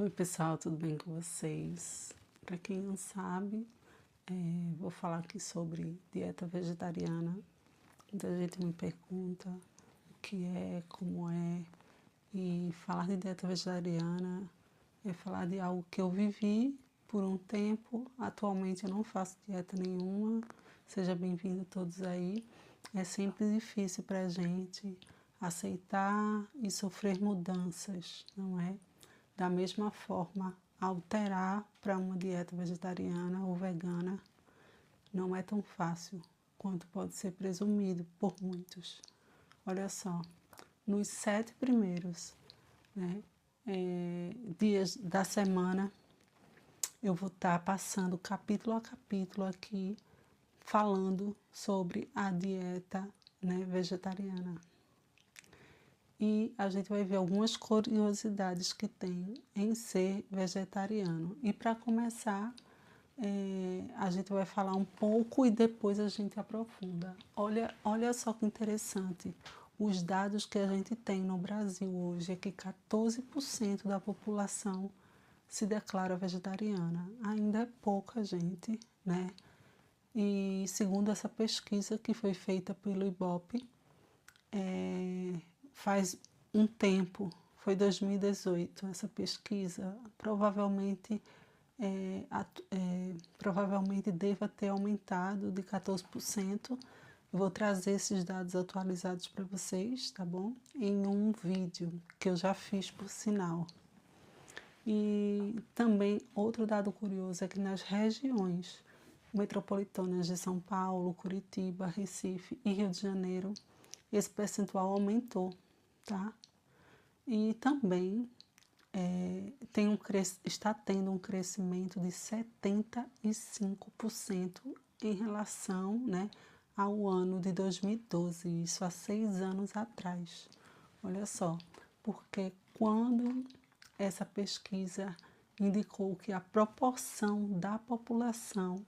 Oi pessoal, tudo bem com vocês? Para quem não sabe, vou falar aqui sobre dieta vegetariana. Muita gente me pergunta o que é, como é, e falar de dieta vegetariana é falar de algo que eu vivi por um tempo. Atualmente eu não faço dieta nenhuma, seja bem-vindo todos aí. É sempre difícil para a gente aceitar e sofrer mudanças, não é? Da mesma forma, alterar para uma dieta vegetariana ou vegana não é tão fácil quanto pode ser presumido por muitos. Olha só, nos 7 primeiros dias da semana, eu vou estar passando capítulo a capítulo aqui, falando sobre a dieta vegetariana. E a gente vai ver algumas curiosidades que tem em ser vegetariano. E para começar, a gente vai falar um pouco e depois a gente aprofunda. Olha só que interessante. Os dados que a gente tem no Brasil hoje é que 14% da população se declara vegetariana. Ainda é pouca gente, né? E segundo essa pesquisa que foi feita pelo Ibope, faz um tempo, foi 2018 essa pesquisa, provavelmente deva ter aumentado de 14%. Eu vou trazer esses dados atualizados para vocês, tá bom? Em um vídeo que eu já fiz, por sinal. E também outro dado curioso é que nas regiões metropolitanas de São Paulo, Curitiba, Recife e Rio de Janeiro, esse percentual aumentou, tá? E também está tendo um crescimento de 75% em relação, né, ao ano de 2012, isso há 6 anos atrás. Olha só, porque quando essa pesquisa indicou que a proporção da população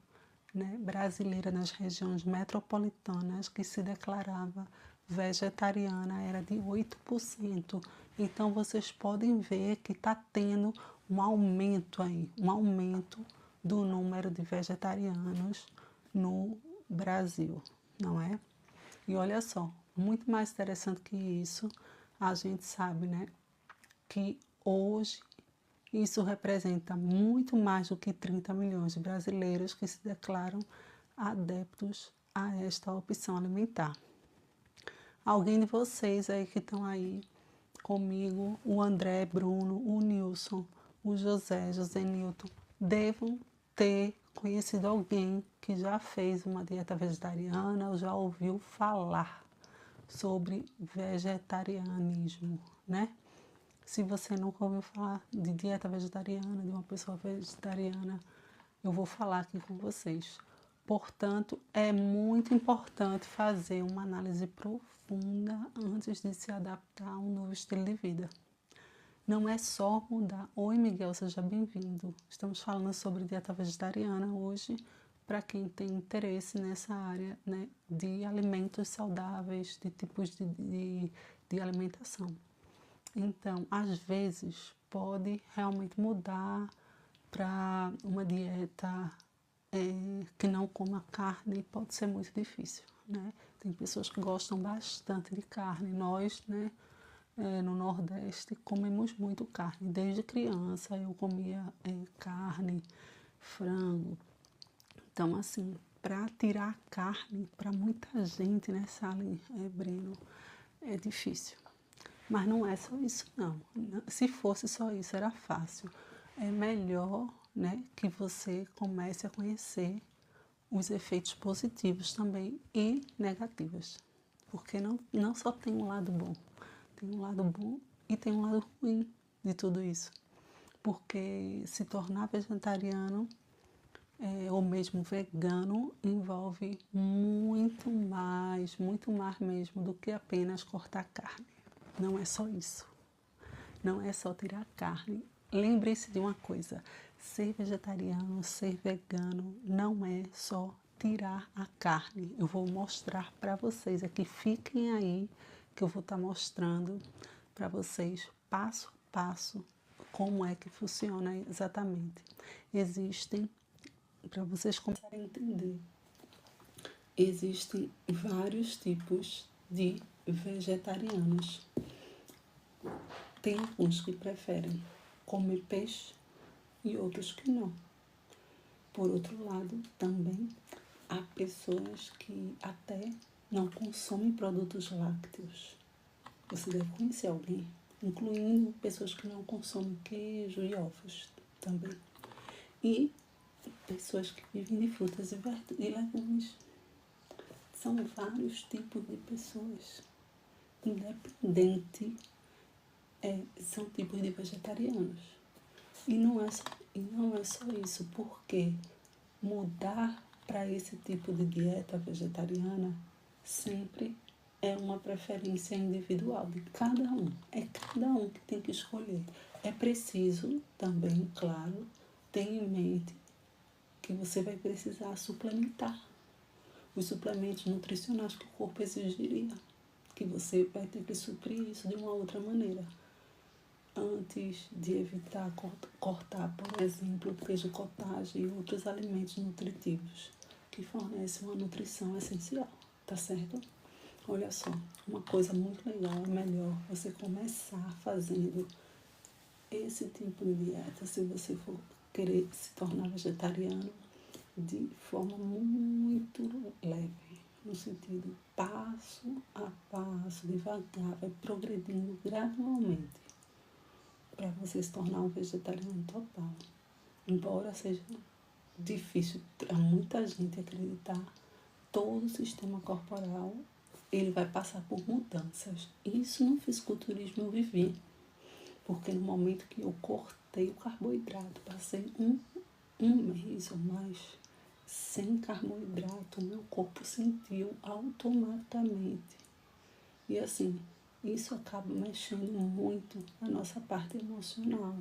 brasileira nas regiões metropolitanas que se declarava vegetariana era de 8%. Então, vocês podem ver que está tendo um aumento aí, um aumento do número de vegetarianos no Brasil, não é? E olha só, muito mais interessante que isso, a gente sabe, né, que hoje isso representa muito mais do que 30 milhões de brasileiros que se declaram adeptos a esta opção alimentar. Alguém de vocês aí que estão aí comigo, o André, Bruno, o Nilson, o José Nilton, devam ter conhecido alguém que já fez uma dieta vegetariana ou já ouviu falar sobre vegetarianismo, né? Se você nunca ouviu falar de dieta vegetariana, de uma pessoa vegetariana, eu vou falar aqui com vocês. Portanto, é muito importante fazer uma análise profunda antes de se adaptar a um novo estilo de vida. Não é só mudar. Oi, Miguel, seja bem-vindo. Estamos falando sobre dieta vegetariana hoje, para quem tem interesse nessa área, né, de alimentos saudáveis, de tipos de alimentação. Então, às vezes, pode realmente mudar para uma dieta que não coma carne, pode ser muito difícil, né? Tem pessoas que gostam bastante de carne. Nós, né, no Nordeste, comemos muito carne. Desde criança eu comia carne, frango. Então, assim, para tirar a carne, para muita gente, né, Sally, Breno, é difícil. Mas não é só isso, não. Se fosse só isso, era fácil. É melhor, né, que você comece a conhecer os efeitos positivos também e negativos. Porque não só tem um lado bom. Tem um lado bom e tem um lado ruim de tudo isso. Porque se tornar vegetariano ou mesmo vegano envolve muito mais mesmo do que apenas cortar carne. Não é só isso. Não é só tirar a carne. Lembre-se de uma coisa, ser vegetariano, ser vegano, não é só tirar a carne. Eu vou mostrar para vocês aqui, fiquem aí, que eu vou estar mostrando para vocês, passo a passo, como é que funciona exatamente. Existem, para vocês começarem a entender, existem vários tipos de vegetarianos. Tem alguns que preferem comer peixe e outros que não. Por outro lado, também há pessoas que até não consomem produtos lácteos. Você deve conhecer alguém, incluindo pessoas que não consomem queijo e ovos também. E pessoas que vivem de frutas e legumes. São vários tipos de pessoas. Independente, são tipos de vegetarianos. E não é só isso, porque mudar para esse tipo de dieta vegetariana sempre é uma preferência individual de cada um. É cada um que tem que escolher. É preciso também, claro, ter em mente que você vai precisar suplementar os suplementos nutricionais que o corpo exigiria, que você vai ter que suprir isso de uma outra maneira. Antes de evitar cortar, por exemplo, o queijo cottage e outros alimentos nutritivos que fornecem uma nutrição essencial, tá certo? Olha só, uma coisa muito legal, é melhor você começar fazendo esse tipo de dieta, se você for querer se tornar vegetariano, de forma muito leve, no sentido passo a passo, devagar, vai progredindo gradualmente para você se tornar um vegetariano total. Embora seja difícil para muita gente acreditar, todo o sistema corporal ele vai passar por mudanças. Isso no fisiculturismo eu vivi, porque no momento que eu cortei o carboidrato, passei um mês ou mais sem carboidrato, meu corpo sentiu automaticamente. E assim, isso acaba mexendo muito na nossa parte emocional,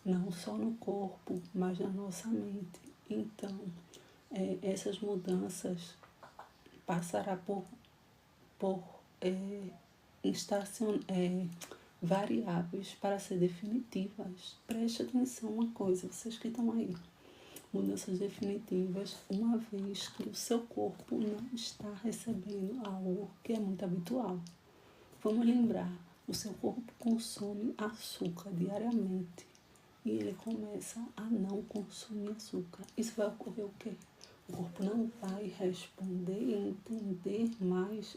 não só no corpo, mas na nossa mente. Então, essas mudanças passará por variáveis para ser definitivas. Preste atenção uma coisa, vocês que estão aí. Mudanças definitivas, uma vez que o seu corpo não está recebendo algo que é muito habitual. Vamos lembrar, o seu corpo consome açúcar diariamente e ele começa a não consumir açúcar. Isso vai ocorrer o quê? O corpo não vai responder e entender mais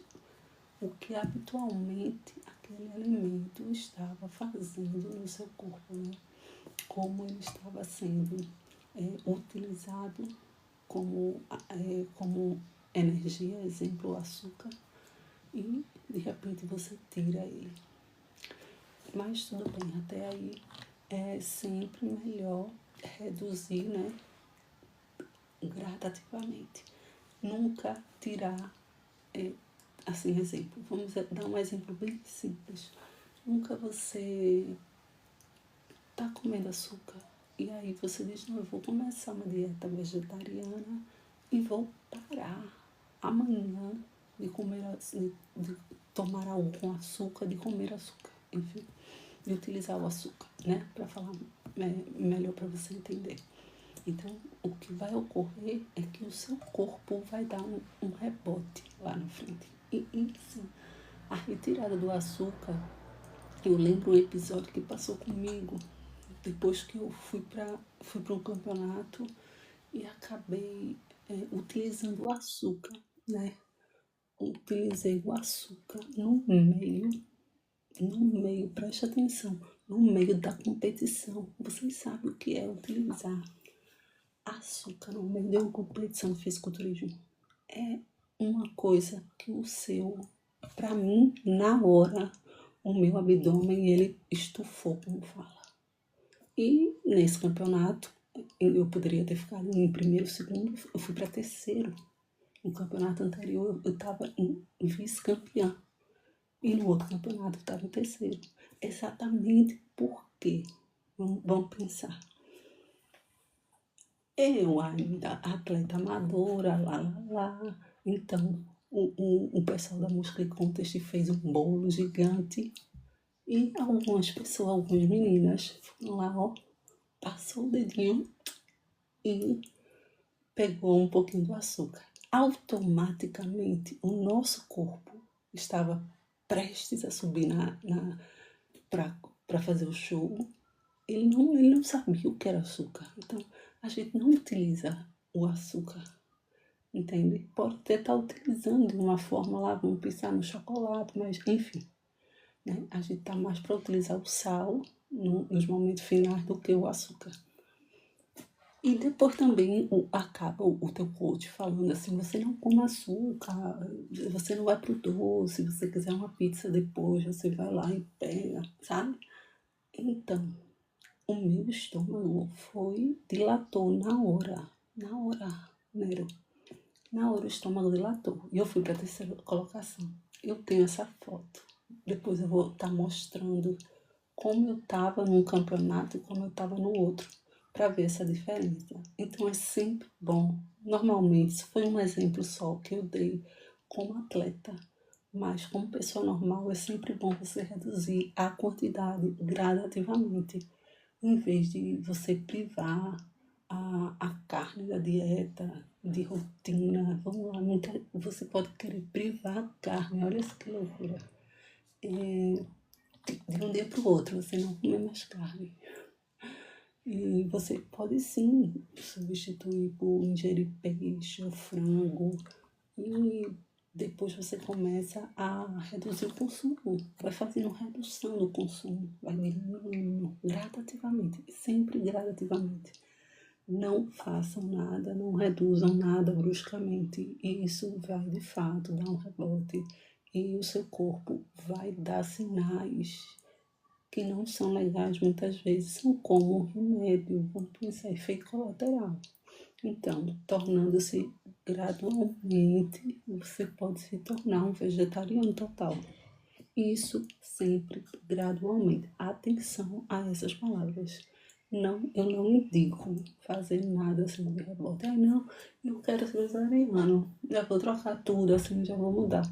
o que habitualmente aquele alimento estava fazendo no seu corpo, né? Como ele estava sendo utilizado como energia, exemplo, o açúcar, e de repente você tira ele. Mas tudo bem, até aí é sempre melhor reduzir, né, gradativamente. Nunca tirar, assim, exemplo, vamos dar um exemplo bem simples. Nunca você está comendo açúcar e aí você diz, não, eu vou começar uma dieta vegetariana e vou parar amanhã de comer, de tomar algo com açúcar, de comer açúcar, enfim, de utilizar o açúcar, né, para falar melhor para você entender. Então, o que vai ocorrer é que o seu corpo vai dar um rebote lá na frente. E sim, a retirada do açúcar, eu lembro um episódio que passou comigo, depois que eu fui para um campeonato e acabei utilizando o açúcar, né? Utilizei o açúcar no meio, preste atenção, no meio da competição. Vocês sabem o que é utilizar açúcar no meio de uma competição de fisiculturismo? É uma coisa que para mim, na hora, o meu abdômen, ele estufou, como fala. E nesse campeonato, eu poderia ter ficado em primeiro, segundo, eu fui para terceiro. No campeonato anterior, eu estava em vice-campeã. E no outro campeonato, eu estava em terceiro. Exatamente porque, vamos pensar, eu ainda, atleta amadora, então o pessoal da Muscle Contest fez um bolo gigante E algumas pessoas, algumas meninas, foram lá, ó, passou o dedinho e pegou um pouquinho do açúcar. Automaticamente, o nosso corpo estava prestes a subir para fazer o show. Ele não sabia o que era açúcar. Então, a gente não utiliza o açúcar, entende? Pode até estar utilizando de uma forma lá, vamos pensar no chocolate, mas enfim, né? A gente está mais para utilizar o sal nos momentos finais do que o açúcar. E depois também acaba o teu coach falando assim, você não come açúcar, você não vai pro doce, se você quiser uma pizza depois, você vai lá e pega, sabe? Então, o meu estômago dilatou na hora, Nero. Na hora o estômago dilatou. E eu fui para a terceira colocação. Eu tenho essa foto. Depois eu vou estar mostrando como eu estava num campeonato e como eu estava no outro, para ver essa diferença. Então é sempre bom. Normalmente, isso foi um exemplo só que eu dei como atleta, mas como pessoa normal é sempre bom você reduzir a quantidade gradativamente, em vez de você privar a carne da dieta, de rotina. Vamos lá, você pode querer privar a carne, olha que loucura. De um dia para o outro, você não comer mais carne. E você pode sim substituir por ingerir peixe ou frango. E depois você começa a reduzir o consumo. Vai fazendo redução do consumo. Vai diminuindo gradativamente. Sempre gradativamente. Não façam nada, não reduzam nada bruscamente. E isso vai de fato dar um rebote. E o seu corpo vai dar sinais que não são legais muitas vezes, são como um remédio, vamos pensar, efeito colateral. Então, tornando-se gradualmente, você pode se tornar um vegetariano total. Isso sempre gradualmente. Atenção a essas palavras. Não, eu não indico fazer nada assim de rebote. Ai, não, eu quero ser vegetariano, já vou trocar tudo assim, já vou mudar.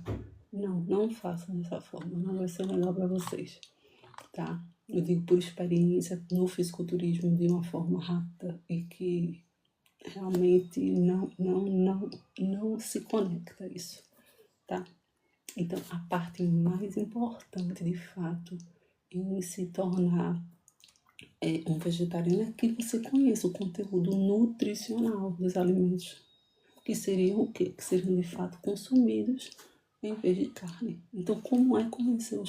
Não, não façam dessa forma, não vai ser legal para vocês, tá? Eu digo por experiência no fisiculturismo de uma forma rápida e que realmente não se conecta isso, tá? Então, a parte mais importante, de fato, em se tornar um vegetariano é que você conheça o conteúdo nutricional dos alimentos, que seriam o quê? Que seriam, de fato, consumidos em vez de carne. Então, como é conhecer o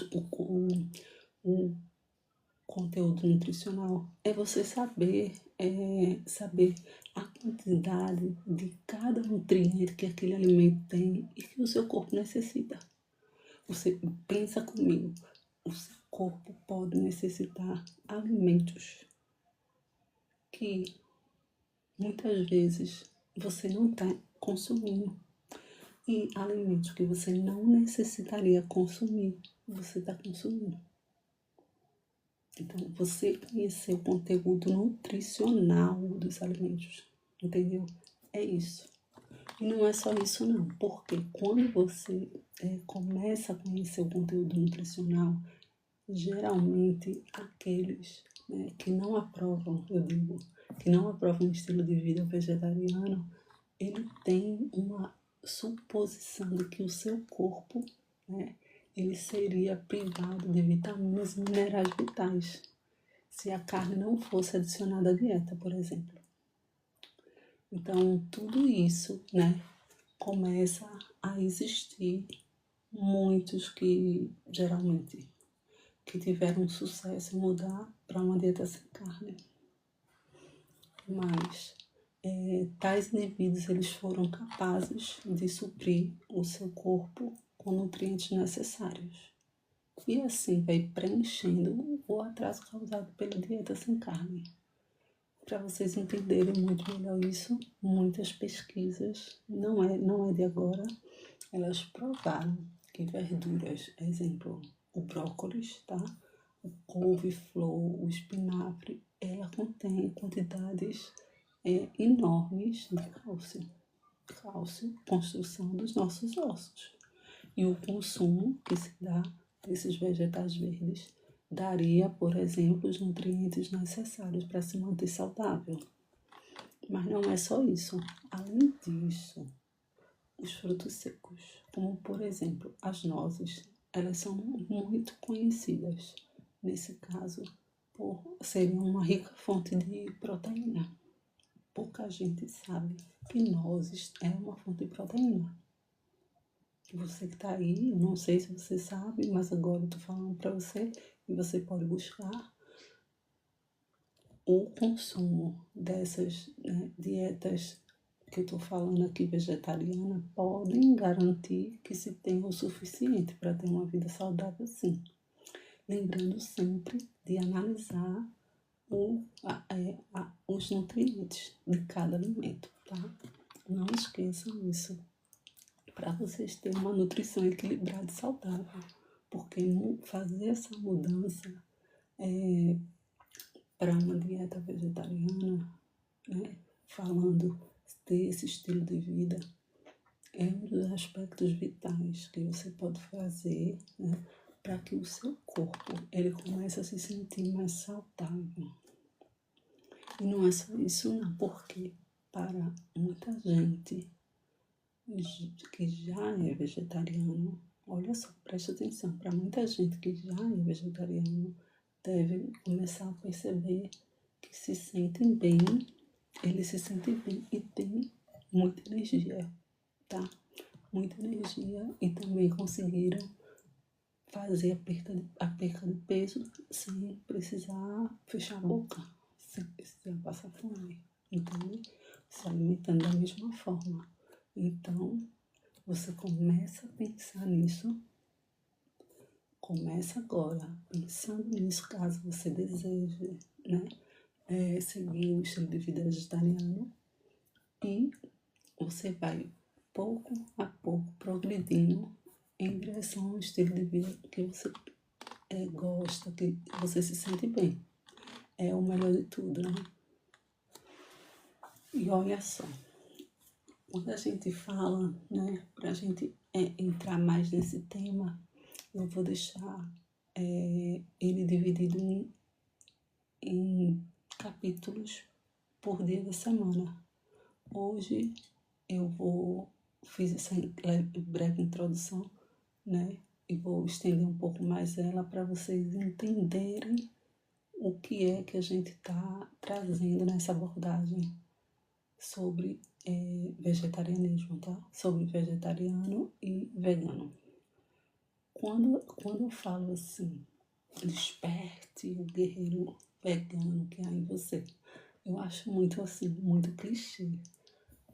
conteúdo nutricional? É você saber a quantidade de cada nutriente que aquele alimento tem e que o seu corpo necessita. Você pensa comigo, o seu corpo pode necessitar alimentos que muitas vezes você não está consumindo e alimentos que você não necessitaria consumir, você está consumindo. Então, você conhecer o conteúdo nutricional dos alimentos, entendeu? É isso. E não é só isso não, porque quando você começa a conhecer o conteúdo nutricional, geralmente aqueles, né, que não aprovam, eu digo, que não aprovam um estilo de vida vegetariano, ele tem uma suposição de que o seu corpo, né, ele seria privado de vitaminas e minerais vitais se a carne não fosse adicionada à dieta, por exemplo. Então, tudo isso, né, começa a existir muitos que geralmente que tiveram sucesso em mudar para uma dieta sem carne. Mas tais indivíduos eles foram capazes de suprir o seu corpo com nutrientes necessários. E assim vai preenchendo o atraso causado pela dieta sem carne. Para vocês entenderem muito melhor isso, muitas pesquisas, não é de agora, elas provaram que verduras, exemplo, o brócolis, tá? O couve-flor, o espinafre, ela contém quantidades enormes de cálcio. Cálcio, construção dos nossos ossos. E o consumo que se dá desses vegetais verdes daria, por exemplo, os nutrientes necessários para se manter saudável. Mas não é só isso. Além disso, os frutos secos, como por exemplo as nozes, elas são muito conhecidas, nesse caso, por serem uma rica fonte de proteína. Pouca gente sabe que nozes é uma fonte de proteína. Você que está aí, eu não sei se você sabe, mas agora eu estou falando para você e você pode buscar o consumo dessas, né, dietas que eu estou falando aqui, vegetariana, podem garantir que se tenha o suficiente para ter uma vida saudável, sim. Lembrando sempre de analisar os nutrientes de cada alimento, tá? Não esqueçam isso, para vocês terem uma nutrição equilibrada e saudável, porque fazer essa mudança para uma dieta vegetariana, né, falando desse estilo de vida, é um dos aspectos vitais que você pode fazer, né, para que o seu corpo ele comece a se sentir mais saudável. E não é só isso não, porque para muita gente que já é vegetariano, olha só, preste atenção, para muita gente que já é vegetariano, deve começar a perceber que se sentem bem, eles se sentem bem e têm muita energia, tá? Muita energia e também conseguiram fazer a perca de peso sem precisar fechar a boca, sem precisar passar fome, entende? Se alimentando da mesma forma. Então, você começa a pensar nisso, começa agora, pensando nisso, caso você deseje, né, seguir o estilo de vida vegetariano, e você vai pouco a pouco progredindo em direção ao estilo de vida que você gosta, que você se sente bem. É o melhor de tudo, né? E olha só, quando a gente fala, né, pra gente entrar mais nesse tema, eu vou deixar ele dividido em capítulos por dia da semana. Hoje eu fiz essa breve introdução, né? E vou estender um pouco mais ela para vocês entenderem o que é que a gente está trazendo nessa abordagem sobre vegetarianismo, tá? Sobre vegetariano e vegano. Quando eu falo assim, desperte o guerreiro vegano que há em você, eu acho muito assim, muito clichê,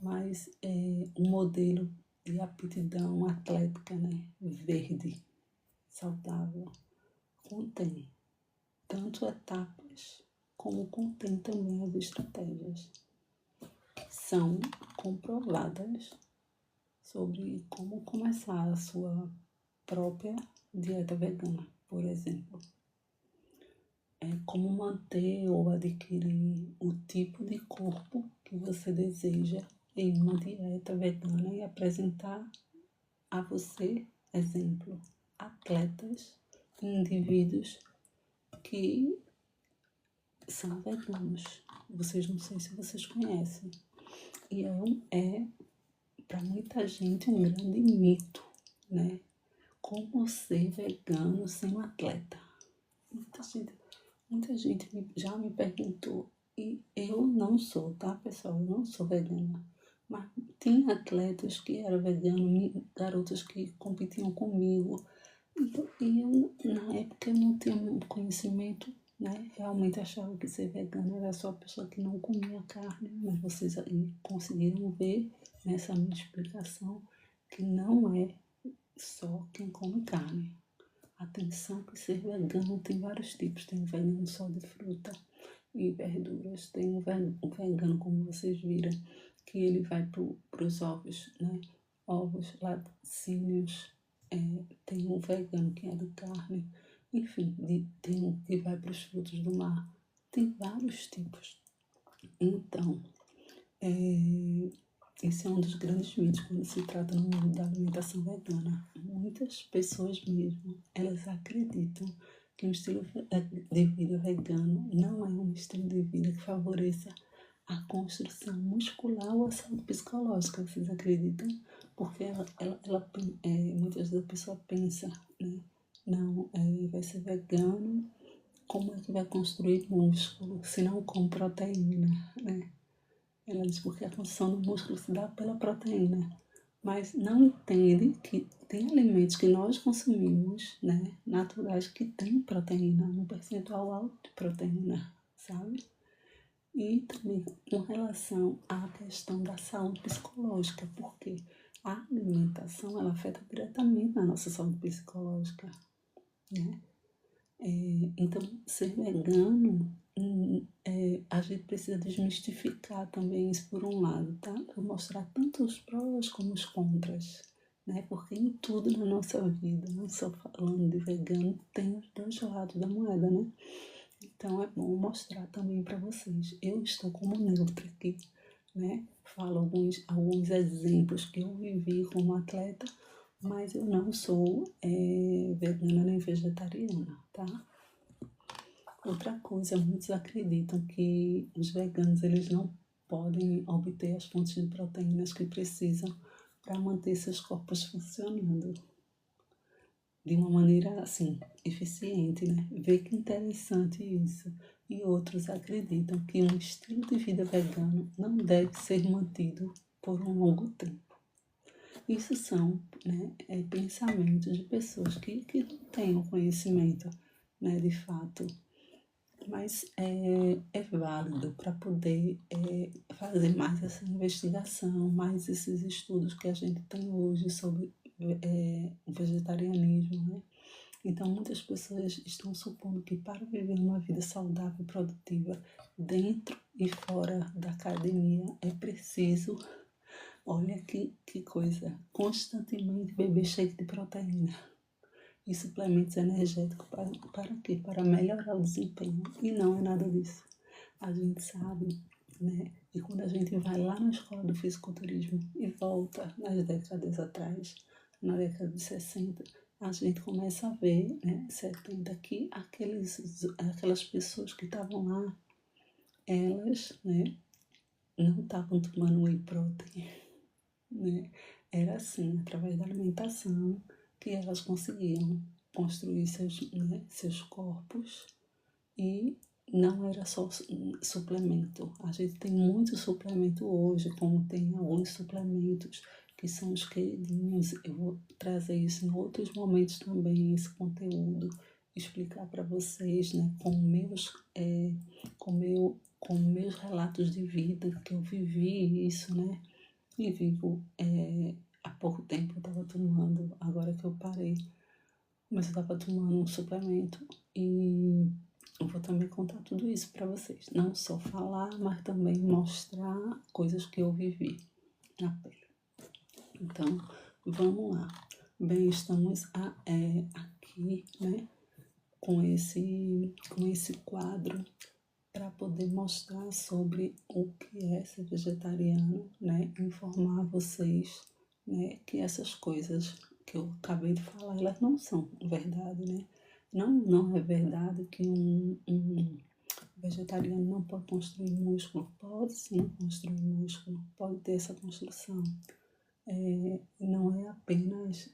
mas é um modelo de aptidão atlética, né? Verde, saudável, contém tanto etapas como contém também as estratégias que são comprovadas sobre como começar a sua própria dieta vegana, por exemplo. Como manter ou adquirir o tipo de corpo que você deseja em uma dieta vegana e apresentar a você, exemplo, atletas, indivíduos que são veganos. Vocês não sei se vocês conhecem. E para muita gente um grande mito, né? Como ser vegano sem um atleta? Muita gente já me perguntou, e eu não sou, tá, pessoal? Eu não sou vegana. Mas tinha atletas que eram veganos, garotas que competiam comigo. E eu, na época, eu não tinha muito conhecimento, né? Realmente achava que ser vegano era só a pessoa que não comia carne, mas vocês aí conseguiram ver nessa minha explicação que não é só quem come carne. Atenção que ser vegano tem vários tipos. Tem um vegano só de fruta e verduras. Tem um vegano, como vocês viram, que ele vai para os ovos, né? Ovos, laticínios. Tem um vegano que é de carne. Enfim, tem um que vai para os frutos do mar. Tem vários tipos. Então, esse é um dos grandes mitos quando se trata da alimentação vegana. Muitas pessoas mesmo, elas acreditam que um estilo de vida vegano não é um estilo de vida que favoreça a construção muscular ou a saúde psicológica, vocês acreditam? Porque muitas vezes a pessoa pensa, né? Não, vai ser vegano, como é que vai construir músculo se não com proteína, né? Ela diz porque a construção do músculo se dá pela proteína, mas não entende que tem alimentos que nós consumimos, né, naturais, que tem proteína, um percentual alto de proteína, sabe? E também com relação à questão da saúde psicológica, porque a alimentação ela afeta diretamente a nossa saúde psicológica, né? Então, ser vegano, a gente precisa desmistificar também isso por um lado, tá? Eu mostrar tanto os prós como os contras, né? Porque em tudo na nossa vida, não só falando de vegano, tem os dois lados da moeda, né? Então é bom mostrar também para vocês. Eu estou como neutra aqui, né? Falo alguns exemplos que eu vivi como atleta, mas eu não sou vegana nem vegetariana, tá? Outra coisa, muitos acreditam que os veganos eles não podem obter as fontes de proteínas que precisam para manter seus corpos funcionando de uma maneira assim eficiente, né? Vê que interessante isso. E outros acreditam que um estilo de vida vegano não deve ser mantido por um longo tempo. Isso são, né, pensamentos de pessoas que não têm o conhecimento, né, de fato, mas é válido para poder fazer mais essa investigação, mais esses estudos que a gente tem hoje sobre o vegetarianismo, né? Então, muitas pessoas estão supondo que para viver uma vida saudável e produtiva dentro e fora da academia é preciso, olha que coisa, constantemente beber shake de proteína e suplementos energéticos para quê? Para melhorar o desempenho. E não é nada disso. A gente sabe, né? E quando a gente vai lá na escola do fisiculturismo e volta nas décadas atrás, na década de 60, a gente começa a ver, né, 70, que aquelas pessoas que estavam lá, elas, né, não estavam tomando whey protein, né? Era assim, através da alimentação, que elas conseguiam construir seus corpos e não era só suplemento. A gente tem muito suplemento hoje, como tem alguns suplementos que são os queridinhos. Eu vou trazer isso em outros momentos também, esse conteúdo, explicar para vocês, né, com meus relatos de vida, que eu vivi isso, né, e vivo há pouco tempo eu estava tomando, agora que eu parei, mas eu estava tomando um suplemento e eu vou também contar tudo isso para vocês. Não só falar, mas também mostrar coisas que eu vivi na pele. Então, vamos lá. Bem, estamos aqui, né, com esse quadro para poder mostrar sobre o que é ser vegetariano, né, informar vocês, né, que essas coisas que eu acabei de falar, elas não são verdade, né? Não é verdade que um vegetariano não pode construir músculo. Pode sim construir músculo, pode ter essa construção. Não é apenas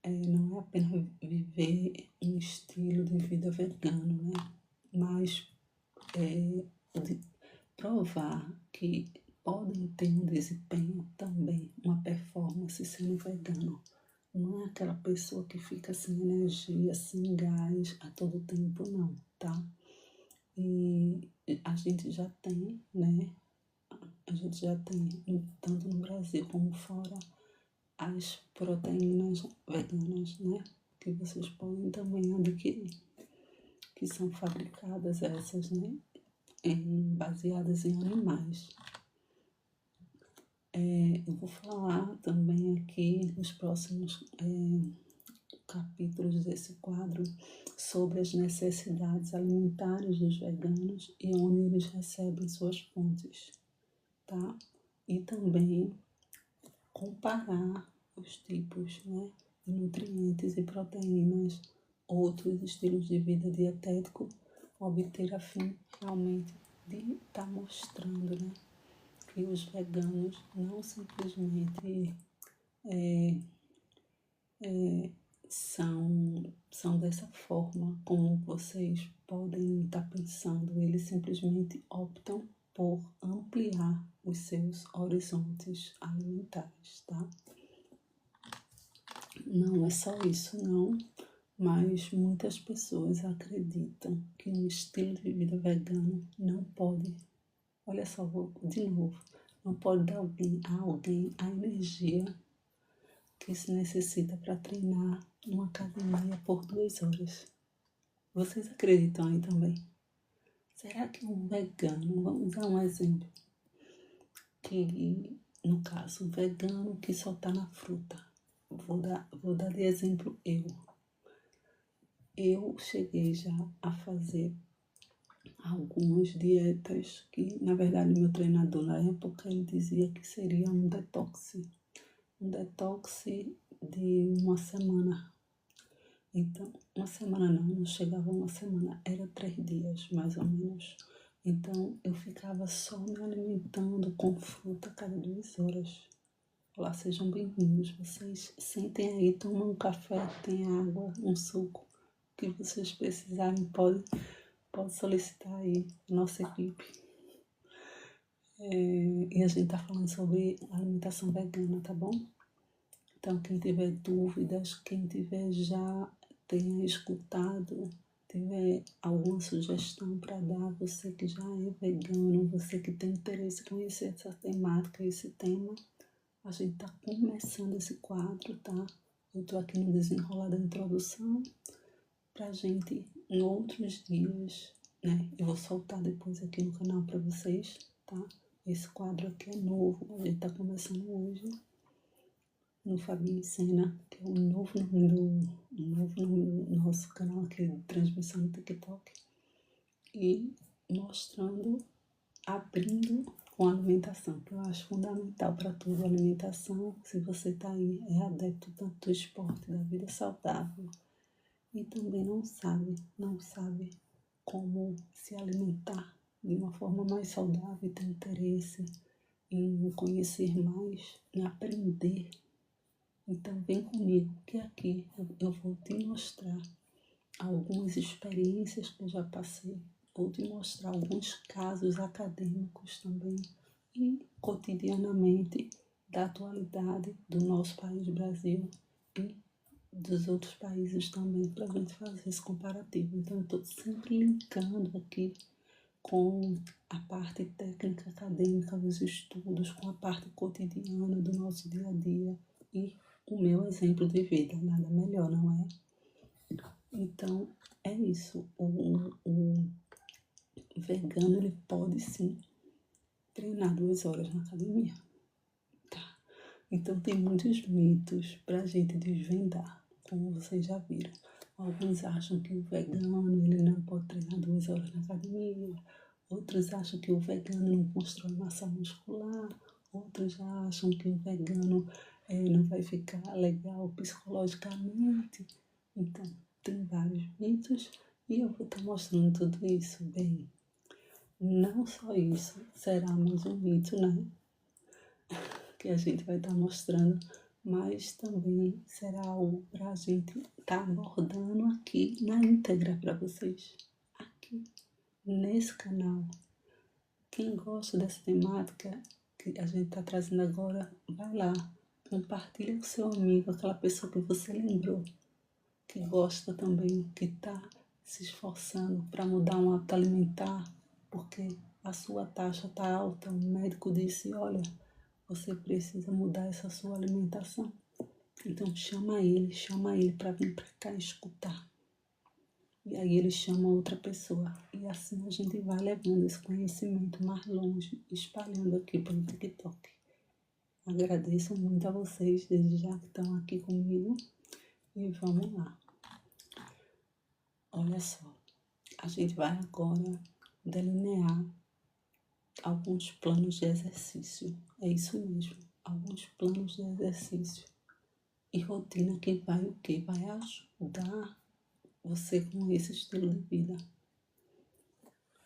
não é apenas viver um estilo de vida vegano, né? Mas de provar que podem ter um desempenho também, uma performance sendo vegano. Não é aquela pessoa que fica sem energia, sem gás a todo tempo, não, tá? E a gente já tem, né? A gente já tem, tanto no Brasil como fora, as proteínas veganas, né? Que vocês podem também adquirir, que são fabricadas essas, né? Baseadas em animais. Eu vou falar também aqui nos próximos capítulos desse quadro sobre as necessidades alimentares dos veganos e onde eles recebem suas fontes, tá? E também comparar os tipos, né, de nutrientes e proteínas, outros estilos de vida dietético, obter a fim realmente de estar mostrando, né, que os veganos não simplesmente são dessa forma como vocês podem estar pensando. Eles simplesmente optam por ampliar os seus horizontes alimentares, tá? Não é só isso, não, mas muitas pessoas acreditam que um estilo de vida vegano não pode, olha só, vou de novo, não pode dar a alguém a energia que se necessita para treinar numa academia por 2 horas. Vocês acreditam aí também? Será que um vegano, vamos dar um exemplo, que no caso, um vegano que só está na fruta, vou dar de exemplo eu cheguei já a fazer algumas dietas que, na verdade, meu treinador na época, ele dizia que seria um detox de uma semana. Então, uma semana não chegava uma semana, era 3 dias, mais ou menos. Então, eu ficava só me alimentando com fruta a cada 2 horas. Olá, sejam bem-vindos. Vocês sentem aí, tomam um café, tem água, um suco. O que vocês precisarem, pode solicitar aí a nossa equipe. E a gente tá falando sobre alimentação vegana, tá bom? Então, quem tiver dúvidas, quem tiver já tenha escutado, tiver alguma sugestão para dar, você que já é vegano, você que tem interesse em conhecer essa temática, esse tema, a gente está começando esse quadro, tá? Eu estou aqui no desenrolar da introdução para a gente, em outros dias, né? Eu vou soltar depois aqui no canal para vocês, tá? Esse quadro aqui é novo, a gente está começando hoje no Fabinho em Cena, que é um novo nome do nosso canal aqui de transmissão no TikTok, e mostrando, abrindo com alimentação, que eu acho fundamental para tudo, alimentação. Se você está aí, é adepto tanto do esporte, da vida saudável, e também não sabe como se alimentar de uma forma mais saudável e tem interesse em conhecer mais, em aprender. Então vem comigo que aqui eu vou te mostrar algumas experiências que eu já passei, vou te mostrar alguns casos acadêmicos também e cotidianamente da atualidade do nosso país, Brasil, e dos outros países também, para a gente fazer esse comparativo. Então eu estou sempre linkando aqui com a parte técnica acadêmica dos estudos, com a parte cotidiana do nosso dia a dia e o meu exemplo de vida, nada melhor, não é? Então, é isso. O vegano, ele pode sim treinar 2 horas na academia, tá? Então, tem muitos mitos pra gente desvendar, como vocês já viram. Alguns acham que o vegano, ele não pode treinar 2 horas na academia. Outros acham que o vegano não constrói massa muscular. Outros já acham que o vegano não vai ficar legal psicologicamente. Então, tem vários mitos e eu vou estar mostrando tudo isso bem. Não só isso, será mais um mito, né? Que a gente vai estar mostrando, mas também será algo para a gente estar abordando aqui na íntegra para vocês, aqui nesse canal. Quem gosta dessa temática que a gente está trazendo agora, vai lá, compartilha com seu amigo, aquela pessoa que você lembrou, que gosta também, que está se esforçando para mudar um hábito alimentar, porque a sua taxa está alta. O médico disse, olha, você precisa mudar essa sua alimentação. Então chama ele para vir para cá escutar. E aí ele chama outra pessoa. E assim a gente vai levando esse conhecimento mais longe, espalhando aqui pelo TikTok. Agradeço muito a vocês desde já que estão aqui comigo. E vamos lá. Olha só, a gente vai agora delinear alguns planos de exercício. É isso mesmo, alguns planos de exercício e rotina que vai o quê? Vai ajudar você com esse estilo de vida.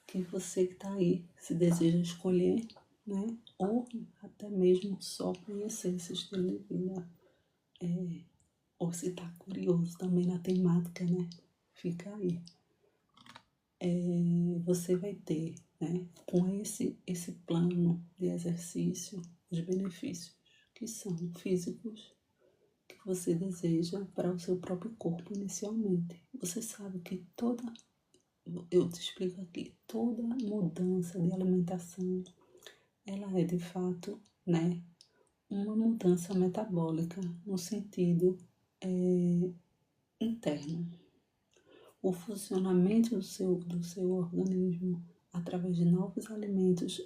Que você que está aí, se deseja escolher, né? Ou até mesmo só conhecer esse estilo de vida. Ou se está curioso também na temática, né? Fica aí. Você vai ter, né? Com esse plano de exercício, os benefícios que são físicos, que você deseja para o seu próprio corpo inicialmente. Você sabe que eu te explico aqui, toda mudança de alimentação, ela é de fato, né, uma mudança metabólica no sentido interno. O funcionamento do seu organismo através de novos alimentos,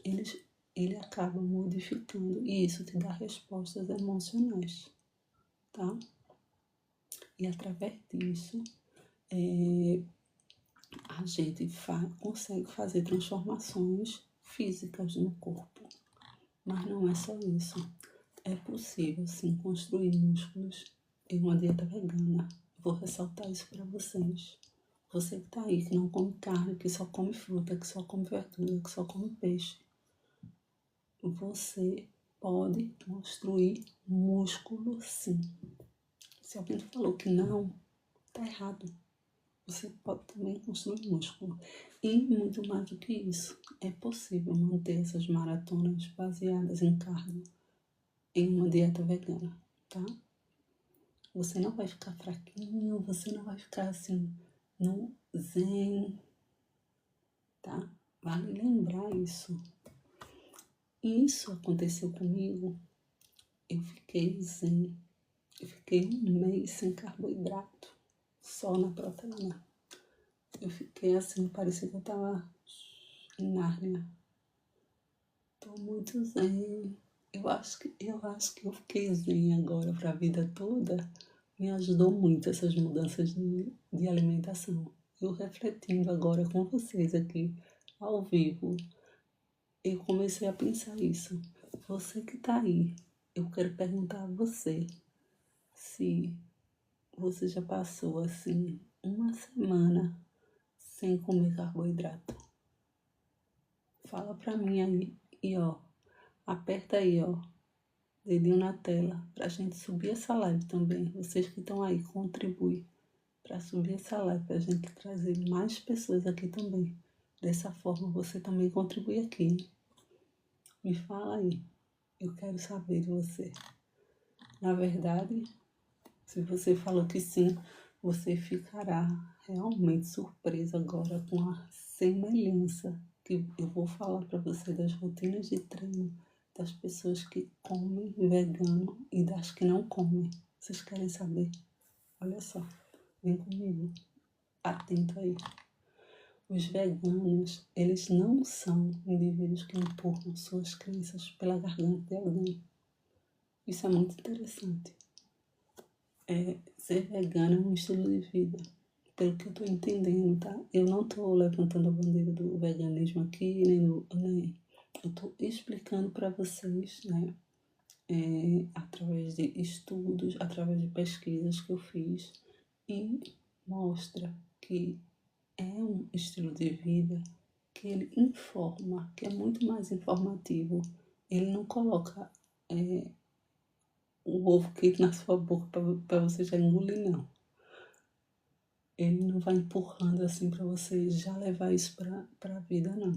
ele acaba modificando e isso te dá respostas emocionais, tá? E através disso, a gente consegue fazer transformações físicas no corpo. Mas não é só isso. É possível, sim, construir músculos em uma dieta vegana. Vou ressaltar isso para vocês. Você que está aí, que não come carne, que só come fruta, que só come verdura, que só come peixe. Você pode construir músculo, sim. Se alguém falou que não, está errado. Você pode também construir músculo. E muito mais do que isso, é possível manter essas maratonas baseadas em carne em uma dieta vegana, tá? Você não vai ficar fraquinho, você não vai ficar assim no zen, tá? Vale lembrar isso. Isso aconteceu comigo, eu fiquei zen, eu fiquei um mês sem carboidrato, só na proteína. Eu fiquei assim, parecia que eu tava em Nárnia. Tô muito zen. Eu acho que eu fiquei zen agora para a vida toda. Me ajudou muito essas mudanças de alimentação. Eu refletindo agora com vocês aqui, ao vivo, eu comecei a pensar isso. Você que tá aí, eu quero perguntar a você se você já passou assim uma semana sem comer carboidrato. Fala pra mim aí e ó, aperta aí ó, dedinho na tela pra gente subir essa live também. Vocês que estão aí, contribuem para subir essa live, pra gente trazer mais pessoas aqui também. Dessa forma você também contribui aqui. Me fala aí, eu quero saber de você. Na verdade, se você falou que sim, você ficará realmente surpreso agora com a semelhança que eu vou falar para você das rotinas de treino das pessoas que comem vegano e das que não comem. Vocês querem saber? Olha só, vem comigo, atento aí. Os veganos, eles não são indivíduos que empurram suas crenças pela garganta de alguém. Isso é muito interessante. Ser vegano é um estilo de vida, pelo que eu estou entendendo, tá? Eu não estou levantando a bandeira do veganismo aqui, nem eu estou explicando para vocês, né? Através de estudos, através de pesquisas que eu fiz, e mostra que é um estilo de vida que ele informa, que é muito mais informativo. Ele não coloca o ovo quente na sua boca para você já engolir, não. Ele não vai empurrando assim para você já levar isso para a vida, não.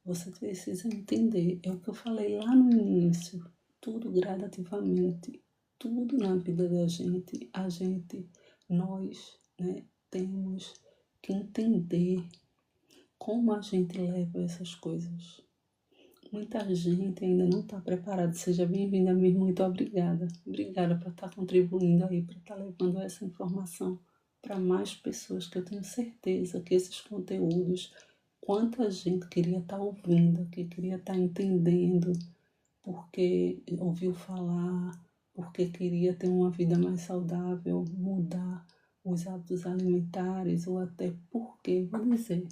Você precisa entender, é o que eu falei lá no início, tudo gradativamente, tudo na vida da gente, nós, né, temos que entender como a gente leva essas coisas. Muita gente ainda não está preparada. Seja bem-vinda mesmo, muito obrigada. Obrigada por estar contribuindo aí, por estar levando essa informação para mais pessoas, que eu tenho certeza que esses conteúdos, quanta gente queria estar ouvindo, que queria estar entendendo, porque ouviu falar, porque queria ter uma vida mais saudável, mudar os hábitos alimentares, ou até porque, vou dizer,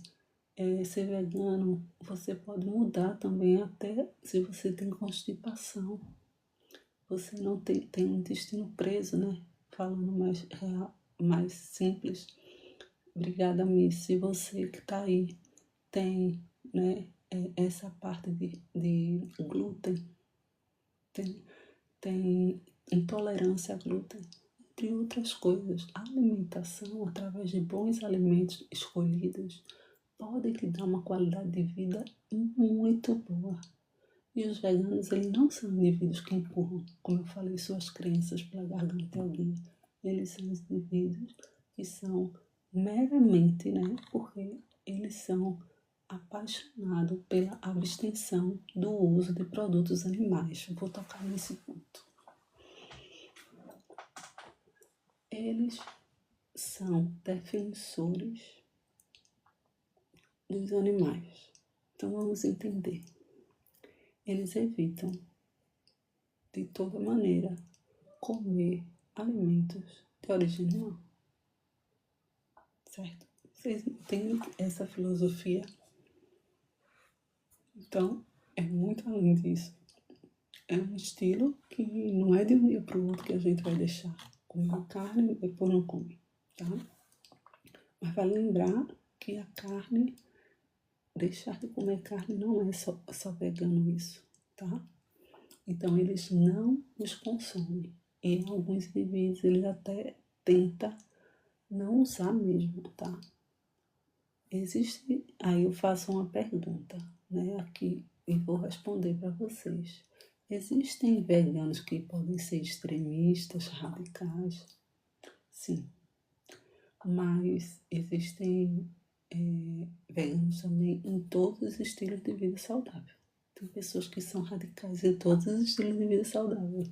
ser vegano, você pode mudar também até se você tem constipação. Você não tem um intestino preso, né? falando mais real, mais simples. Obrigada, Miss. Se você que está aí tem, né, essa parte de glúten, tem intolerância a glúten, entre outras coisas, a alimentação, através de bons alimentos escolhidos, pode te dar uma qualidade de vida muito boa. E os veganos, eles não são indivíduos que empurram, como eu falei, suas crenças pela garganta de alguém. Eles são indivíduos que são meramente, né, porque eles são apaixonados pela abstenção do uso de produtos animais. Vou tocar nesse ponto. Eles são defensores dos animais. Então vamos entender. Eles evitam, de toda maneira, comer alimentos de origem animal. Certo? Vocês entendem essa filosofia? Então, é muito além disso. É um estilo que não é de um dia para o outro que a gente vai deixar comer carne e depois não come, tá? Mas vale lembrar que a carne, deixar de comer carne não é só vegano isso, tá? Então, eles não os consomem. E alguns indivíduos, eles até tentam não usar mesmo, tá? Existe, aí eu faço uma pergunta, né, aqui, e vou responder para vocês. Existem veganos que podem ser extremistas, radicais? Sim. Mas existem veganos também em todos os estilos de vida saudável. Tem pessoas que são radicais em todos os estilos de vida saudável.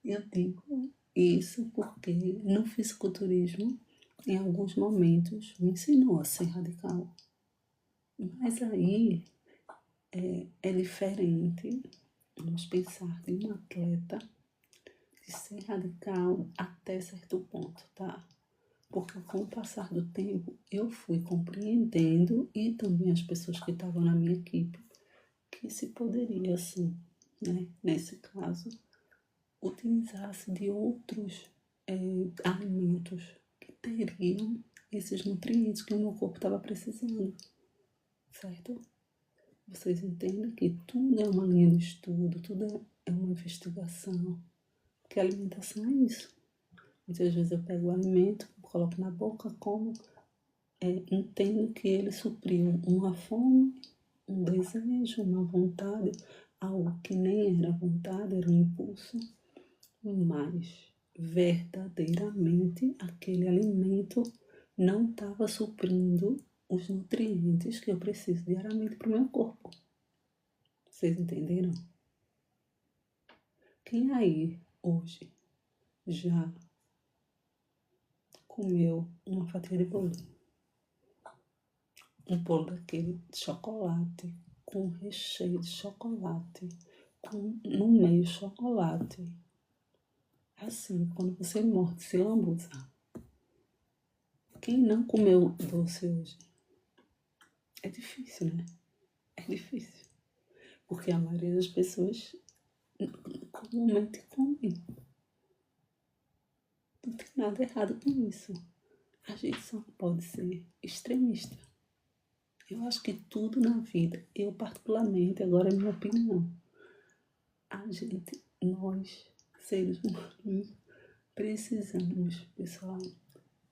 Eu digo isso porque no fisiculturismo, em alguns momentos, me ensinou a ser radical. Mas aí é diferente, vamos pensar, de um atleta de ser radical até certo ponto, tá? Porque com o passar do tempo eu fui compreendendo, e também as pessoas que estavam na minha equipe, que se poderia, assim, né, nesse caso, utilizar-se de outros alimentos que teriam esses nutrientes que o meu corpo estava precisando, certo? Vocês entendem que tudo é uma linha de estudo, tudo é uma investigação, porque a alimentação é isso. Muitas vezes eu pego o alimento, coloco na boca, como entendo que ele supriu uma fome, um desejo, uma vontade, algo que nem era vontade, era um impulso, mas verdadeiramente aquele alimento não estava suprindo os nutrientes que eu preciso diariamente para o meu corpo. Vocês entenderam? Quem aí hoje já comeu uma fatia de bolo? Um bolo daquele de chocolate, com recheio de chocolate, com no meio chocolate. Assim, quando você morde, se lambuza. Quem não comeu doce hoje? É difícil, né? É difícil. Porque a maioria das pessoas comumente come. Não tem nada errado com isso. A gente só pode ser extremista. Eu acho que tudo na vida, eu particularmente, agora é minha opinião, nós, seres humanos, precisamos, pessoal,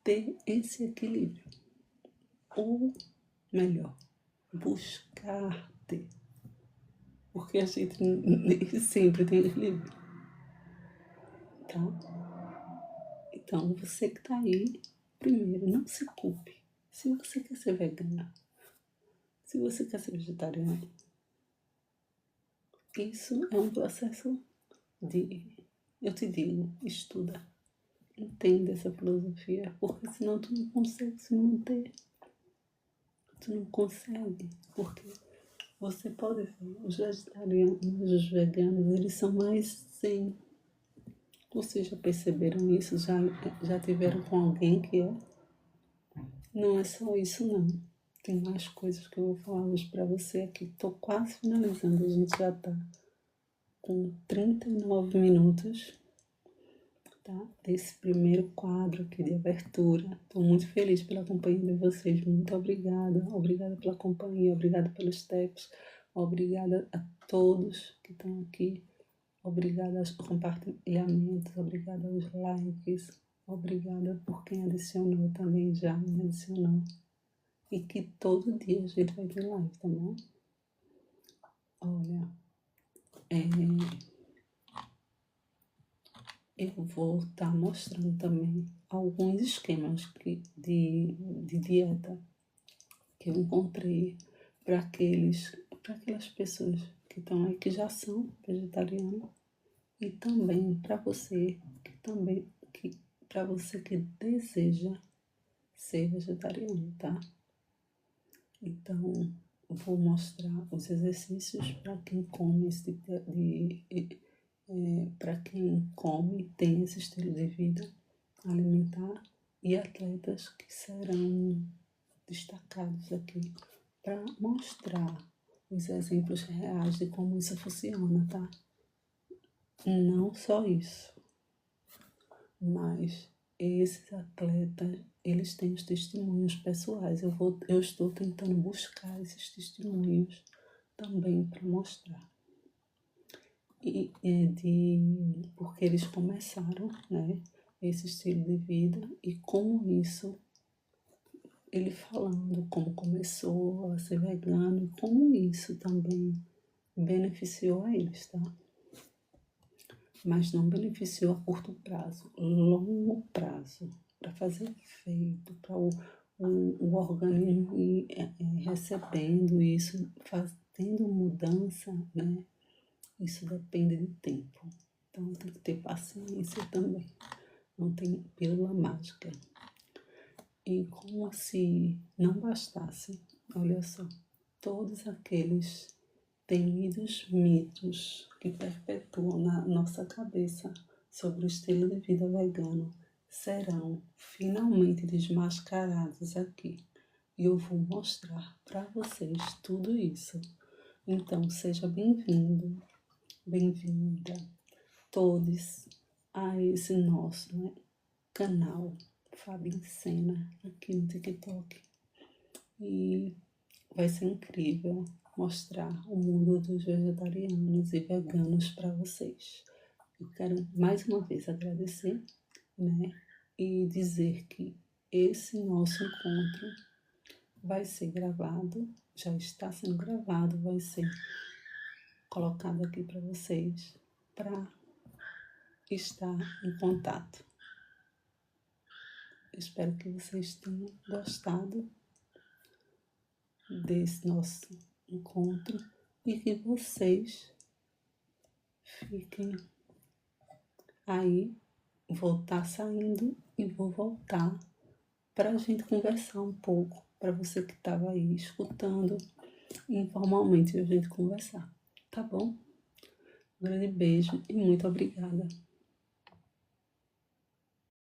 ter esse equilíbrio. Ou melhor, buscar ter. Porque a gente nem sempre tem equilíbrio, tá? Então, você que tá aí, primeiro, não se culpe. Se você quer ser vegana, se você quer ser vegetariano, isso é um processo eu te digo, estuda, entenda essa filosofia, porque senão tu não consegue se manter. Tu não consegue, porque você pode ver, os vegetarianos, os veganos, eles são mais zen. Vocês já perceberam isso? Já tiveram com alguém que é? Não é só isso, não. Tem mais coisas que eu vou falar hoje pra você aqui. Tô quase finalizando, a gente já tá com 39 minutos, tá? Desse primeiro quadro aqui de abertura. Estou muito feliz pela companhia de vocês. Muito obrigada. Obrigada pela companhia, obrigada pelos taps, obrigada a todos que estão aqui. Obrigada aos compartilhamentos, obrigada aos likes, obrigada por quem adicionou também, já me adicionou. E que todo dia a gente vai ter live, tá bom? Olha, eu vou estar mostrando também alguns esquemas de dieta que eu encontrei para aquelas pessoas que estão aí que já são vegetarianas e também para você para você que deseja ser vegetariano, tá? Então, vou mostrar os exercícios para quem come esse tipo para quem come, tem esse estilo de vida alimentar e atletas que serão destacados aqui para mostrar os exemplos reais de como isso funciona, tá? Não só isso, mas esses atletas, eles têm os testemunhos pessoais. Eu estou tentando buscar esses testemunhos também para mostrar. Porque eles começaram, né, esse estilo de vida e como isso, ele falando como começou a ser vegano e como isso também beneficiou a eles, tá? Mas não beneficiou a curto prazo, longo prazo, para fazer efeito, para o organismo ir recebendo isso, tendo mudança, né? Isso depende de tempo. Então tem que ter paciência também. Não tem pílula mágica. E como se não bastasse, olha só, todos aqueles temidos mitos que perpetuam na nossa cabeça sobre o estilo de vida vegano serão finalmente desmascarados aqui. E eu vou mostrar para vocês tudo isso. Então, seja bem-vindo, bem-vinda, todos, a esse nosso, né, canal Fábio Encena aqui no TikTok. E vai ser incrível mostrar o mundo dos vegetarianos e veganos para vocês. Eu quero mais uma vez agradecer, né, e dizer que esse nosso encontro vai ser gravado, já está sendo gravado, vai ser colocado aqui para vocês, para estar em contato. Espero que vocês tenham gostado desse nosso encontro e que vocês fiquem aí. Vou estar saindo e vou voltar para a gente conversar um pouco, para você que estava aí escutando informalmente a gente conversar, tá bom? Um grande beijo e muito obrigada.